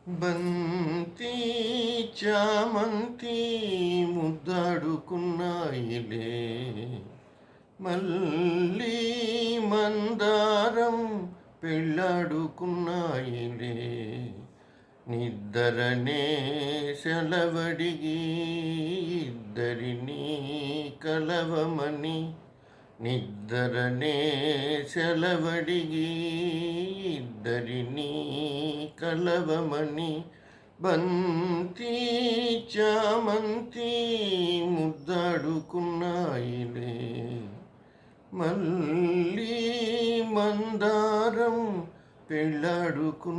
బంతి చామంతి ముద్దాడుకున్నాయిలే, మళ్ళీ మందారం పెళ్ళాడుకున్నాయిలే. నిద్దరనే సెలవడిగి ఇద్దరినీ కలవమని, నిద్దరనే సెలవడిగి ఇద్దరినీ కలవమని, బంతి చామంతి ముద్దాడుకున్నాయిలే, మళ్ళీ మందారం పెళ్ళాడుకున్నాయిలే.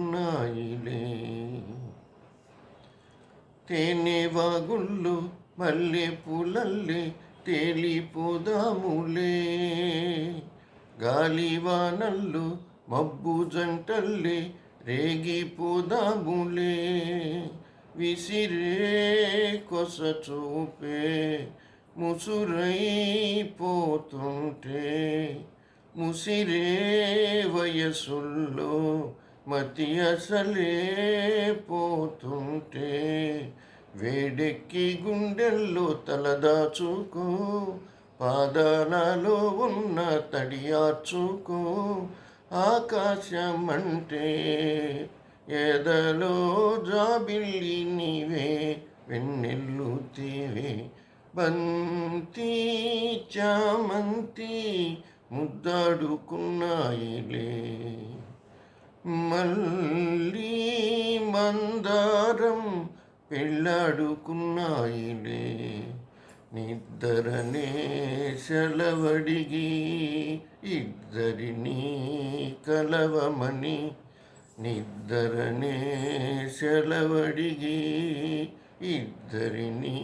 తేనె వాగుళ్ళు మల్లె పూలల్లే తేలిపోదాములే, గాలివానల్లో మబ్బు జంటల్లే రేగిపోదాములే. విసిరే కొస చూపే ముసురైపోతుంటే, ముసిరే వయసుల్లో మతి అసలే పోతుంటే, వేడెక్కి గుండెల్లో తలదాచుకో, పాదాలలో ఉన్న తడియార్చుకో. ఆకాశమంటే ఎదలో జాబిల్లి నీవే, వెన్నెల్లు తీవే. బంతి చామంతి ముద్దాడుకున్నాయిలే, మళ్ళీ మందారం పెళ్ళాడుకున్నాయిలే. నిద్దరనే సెలవడిగి ఇద్దరినీ కలవమని, నిద్దరనే సెలవడిగి ఇద్దరినీ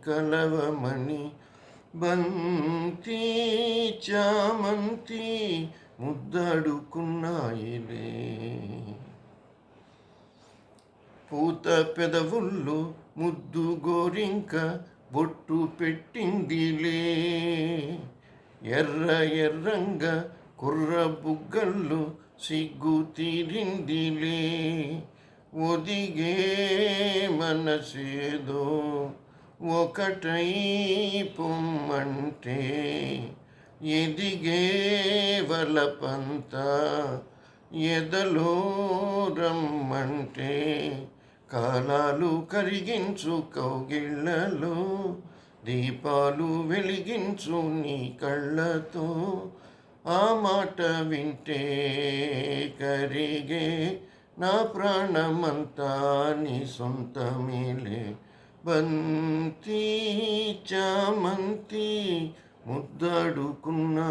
కలవమని, బంతి చామంతి ముద్దాడుకున్నాయిలే. పూత పెదవుల్లో ముద్దు గోరింక బొట్టు పెట్టిందిలే, ఎర్ర ఎర్రంగా కుర్ర బుగ్గల్లో సిగ్గు తీరిందిలే. ఒదిగే మనసేదో ఒకటై పొమ్మంటే, ఎదిగే వలపంతా ఎదలో రమ్మంటే, కాలాలు కరిగించు కౌగిళ్ళలో దీపాలు వెలిగించు నీ కళ్ళతో. ఆ మాట వింటే కరిగే నా ప్రాణమంతా నీ సొంతమేలే. బంతి చామంతి ముద్దాడుకున్నాయిలే,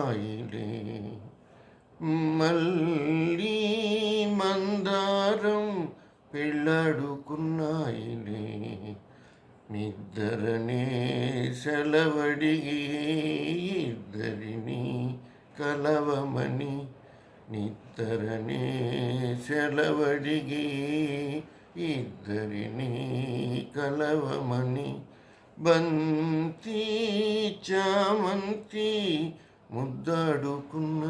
మళ్ళీ మందారం పెళ్ళాడుకున్నాయిలే. నిద్దరనే సెలవడిగి ఇద్దరినీ కలవమని, నిద్దరనే సెలవడిగి ఇద్దరినీ కలవమని, బంతి చామంతి ముద్దాడుకున్నాయిలే.